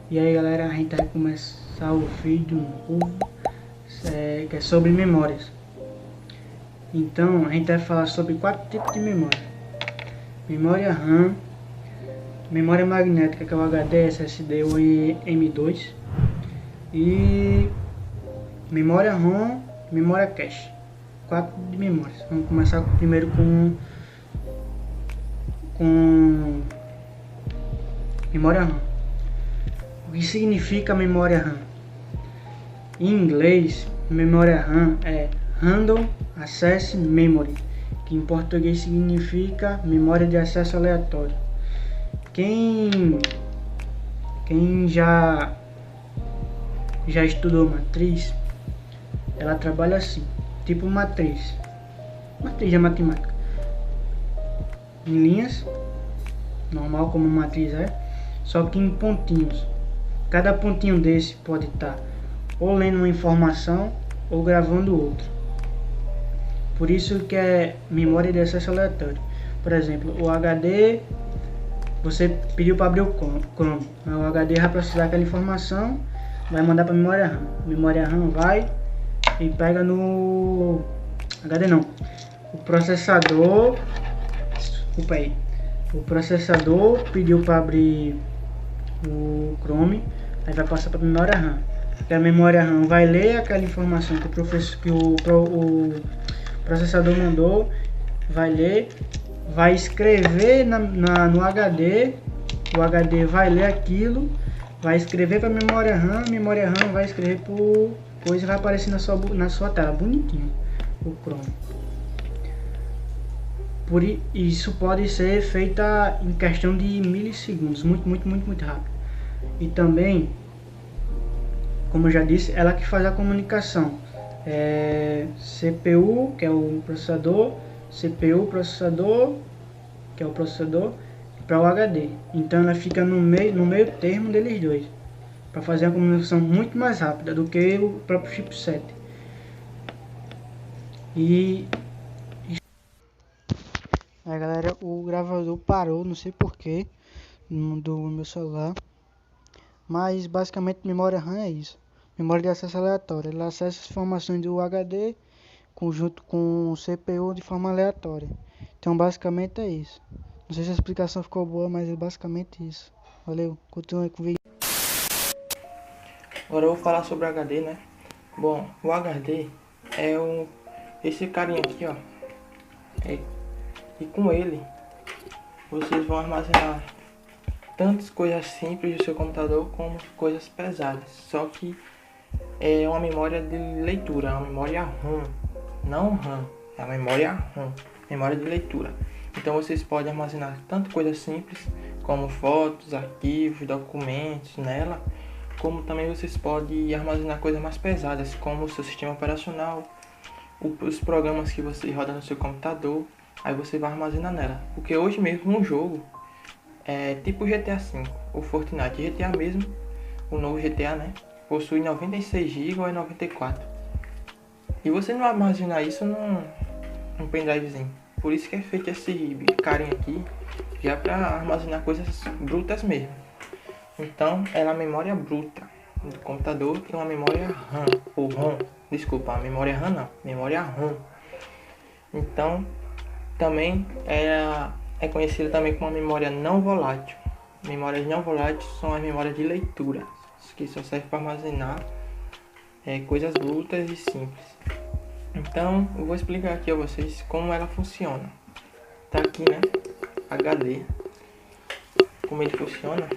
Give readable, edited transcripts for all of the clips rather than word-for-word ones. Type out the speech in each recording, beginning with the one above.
E aí galera, a gente vai começar o vídeo novo, que é sobre memórias. Então a gente vai falar sobre 4 tipos de memória: memória RAM, memória magnética, que é o HD, SSD ou M2, e memória ROM, memória cache. 4 de memórias. Vamos começar primeiro com memória RAM. O que significa memória RAM? Em inglês, memória RAM é Random Access Memory, que em português significa memória de acesso aleatório. Quem já estudou matriz, ela trabalha assim, tipo matriz de matemática, em linhas, normal como matriz é, só que em pontinhos. Cada pontinho desse pode estar ou lendo uma informação ou gravando outra. Por isso que é memória de acesso aleatório. Por exemplo, o HD, você pediu para abrir o Chrome. O HD vai processar aquela informação, vai mandar para a memória RAM. A memória RAM vai e pega no HD não. O processador, desculpa aí. O processador pediu para abrir o Chrome, aí vai passar para a memória RAM. Que a memória RAM vai ler aquela informação que o processador mandou, vai ler, vai escrever no HD, o HD vai ler aquilo, vai escrever para a memória RAM vai escrever por coisa e vai aparecer na sua tela, bonitinho, o Chrome. Por isso pode ser feita em questão de milissegundos, muito rápido. E também, como eu já disse, ela que faz a comunicação. CPU, que é o processador, CPU, processador, que é o processador, para o HD. Então ela fica no meio termo deles dois, para fazer a comunicação muito mais rápida do que o próprio chipset. Aí galera, o gravador parou, não sei porquê, do meu celular. Mas basicamente memória RAM é isso. Memória de acesso aleatório. Ela acessa as informações do HD conjunto com o CPU de forma aleatória. Então basicamente é isso. Não sei se a explicação ficou boa, mas é basicamente isso. Valeu, continue com o vídeo. Agora eu vou falar sobre o HD, né? Bom, o HD é esse carinha aqui, ó. E com ele vocês vão armazenar tantas coisas simples do seu computador como coisas pesadas. Só que é uma memória de leitura, uma memória ROM, não RAM, é a memória ROM, memória de leitura. Então vocês podem armazenar tanto coisas simples como fotos, arquivos, documentos nela, como também vocês podem armazenar coisas mais pesadas como o seu sistema operacional, os programas que você roda no seu computador. Aí você vai armazenar nela, porque hoje mesmo um jogo tipo GTA V, o Fortnite, GTA mesmo, o novo GTA, né, possui 96 GB ou 94. E você não vai armazenar isso num pendrivezinho. Por isso que é feito esse carinha aqui, já para armazenar coisas brutas mesmo. Então, ela é a memória bruta do computador e uma memória RAM, ou ROM, desculpa, a memória RAM não, memória ROM. Então, também é conhecida também como uma memória não volátil. Memórias não voláteis são as memórias de leitura, que só servem para armazenar coisas brutas e simples. Então, eu vou explicar aqui a vocês como ela funciona. Tá aqui, né? HD. Como ele funciona?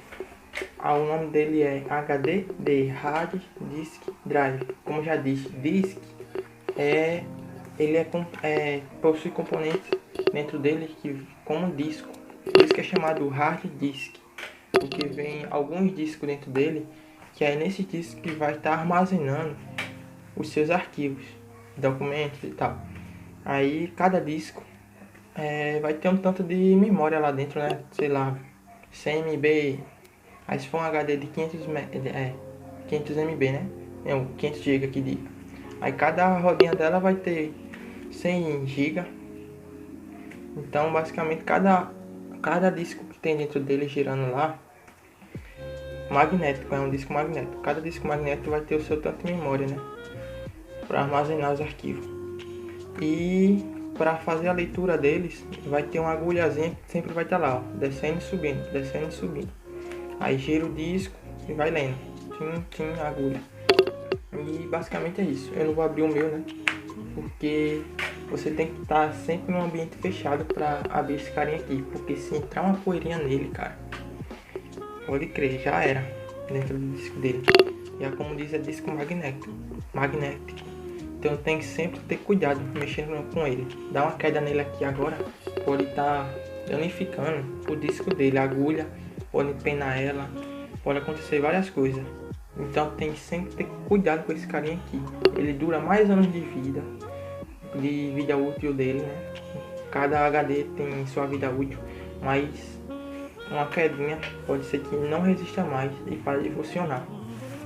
O nome dele é HD de Hard Disk Drive. Como já disse, disk ele possui componentes dentro dele que como disco. Por isso que é chamado hard disk, porque vem alguns discos dentro dele, que é nesse disco que vai estar armazenando os seus arquivos, documentos e tal. Aí cada disco vai ter um tanto de memória lá dentro, né? Sei lá, 100 MB. Aí se for um HD de 500 MB, né? 500 GB que diga. Aí cada rodinha dela vai ter 100 GB. Então basicamente cada disco que tem dentro dele girando lá magnético, é um disco magnético. Cada disco magnético vai ter o seu tanto de memória, né, para armazenar os arquivos. E para fazer a leitura deles, vai ter uma agulhazinha que sempre vai estar lá, ó, descendo e subindo, descendo e subindo. Aí gira o disco e vai lendo, tim, agulha. E basicamente é isso. Eu não vou abrir o meu, né, porque você tem que estar sempre num ambiente fechado para abrir esse carinha aqui, porque se entrar uma poeirinha nele, cara, pode crer, já era dentro do disco dele. E é como diz, é disco magnético. Então tem que sempre ter cuidado mexendo com ele. Dá uma queda nele aqui agora, pode estar danificando o disco dele, a agulha, pode empenar ela, pode acontecer várias coisas. Então tem que sempre ter cuidado com esse carinha aqui. Ele dura mais anos de vida útil dele, né? Cada HD tem sua vida útil, mas uma quedinha pode ser que não resista mais e pare de funcionar.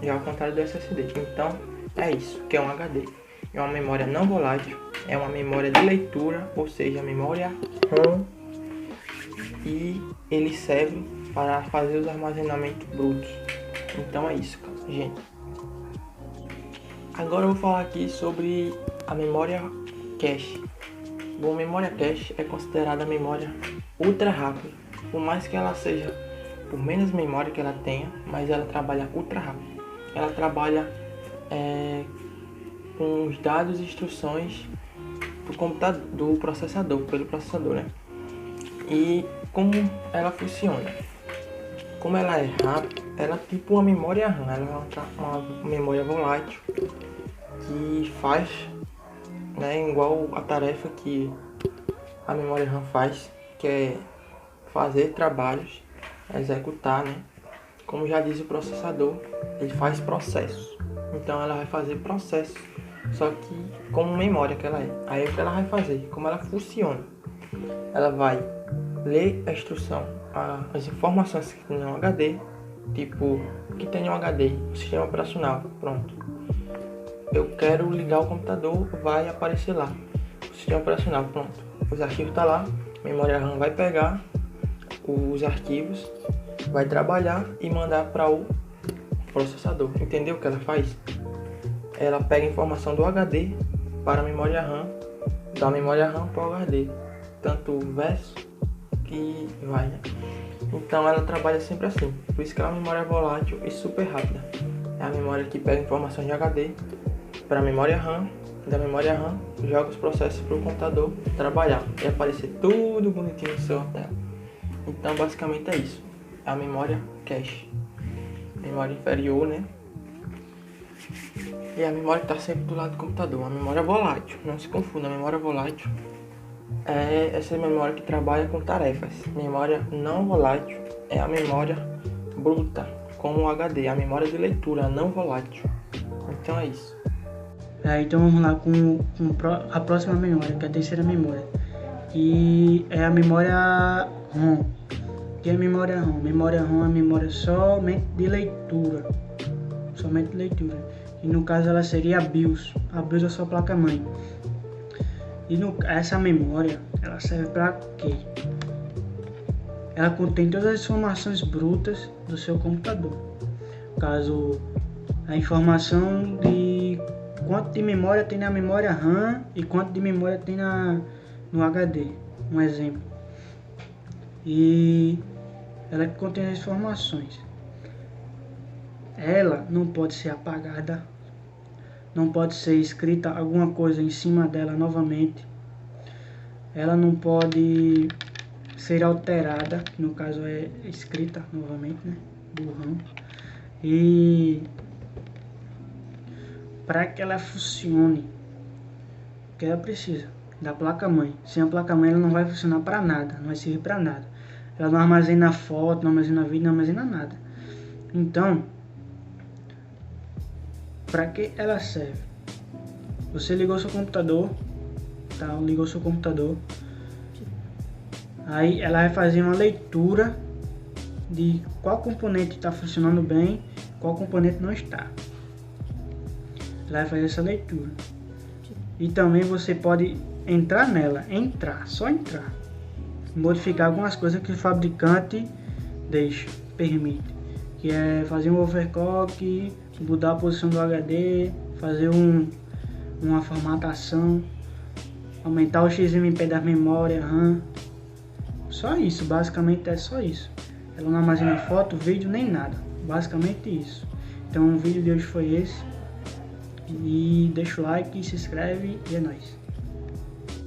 Já ao contrário do SSD. Então é isso, que é um HD. É uma memória não volátil, é uma memória de leitura, ou seja, memória RAM, e ele serve para fazer os armazenamentos brutos. Então é isso, gente. Agora eu vou falar aqui sobre a memória cache. Bom, a memória cache é considerada a memória ultra rápida, por mais que ela seja por menos memória que ela tenha, mas ela trabalha ultra rápido. Ela trabalha com os dados e instruções do computador, pelo processador, né? E como ela funciona? Como ela é rápida, ela é tipo uma memória RAM, ela é uma memória volátil que faz, né, igual a tarefa que a memória RAM faz, que é fazer trabalhos, executar, né? Como já diz o processador, ele faz processos. Então ela vai fazer processos, só que como memória que ela é. Aí o que ela vai fazer? Como ela funciona? Ela vai ler a instrução, as informações que tem no HD, tipo, o que tem no HD, o sistema operacional, pronto. Eu quero ligar o computador, vai aparecer lá, o sistema operacional, pronto. Os arquivos tá lá, a memória RAM vai pegar os arquivos, vai trabalhar e mandar para o processador. Entendeu o que ela faz? Ela pega a informação do HD para a memória RAM, da memória RAM para o HD, tanto o verso que vai, né? Então ela trabalha sempre assim, por isso que ela é uma memória volátil e super rápida. É a memória que pega informações de HD para a memória RAM, da memória RAM joga os processos para o computador trabalhar e aparecer tudo bonitinho no seu tela. Então basicamente é isso, é a memória cache, memória inferior, né? E a memória que está sempre do lado do computador, a memória volátil, não se confunda, a memória volátil é essa memória que trabalha com tarefas. Memória não volátil é a memória bruta, como o HD, a memória de leitura não volátil. Então é isso. Então vamos lá com a próxima memória, que é a terceira memória, que é a memória ROM. Que é a memória ROM? Memória ROM é a memória somente de leitura. E no caso ela seria a BIOS. A BIOS é a sua placa-mãe. E essa memória, ela serve para quê? Ela contém todas as informações brutas do seu computador. Caso a informação de quanto de memória tem na memória RAM e quanto de memória tem no HD, um exemplo. E ela contém as informações. Ela não pode ser apagada, não pode ser escrita alguma coisa em cima dela novamente. Ela não pode ser alterada, que no caso é escrita novamente, né, do RAM. E para que ela funcione, que ela precisa da placa-mãe. Sem a placa-mãe ela não vai funcionar para nada, não vai servir para nada. Ela não armazena foto, não armazena vídeo, não armazena nada. Então, para que ela serve? Você ligou seu computador, tá? Ligou seu computador. Aí ela vai fazer uma leitura de qual componente está funcionando bem, qual componente não está. Ela vai fazer essa leitura. E também você pode entrar nela, só entrar. Modificar algumas coisas que o fabricante permite. que é fazer um overclock, mudar a posição do HD, fazer uma formatação, aumentar o XMP da memória RAM. Só isso, basicamente é só isso. Ela não armazena foto, vídeo, nem nada. Basicamente isso. Então o vídeo de hoje foi esse. E deixa o like, se inscreve e é nóis.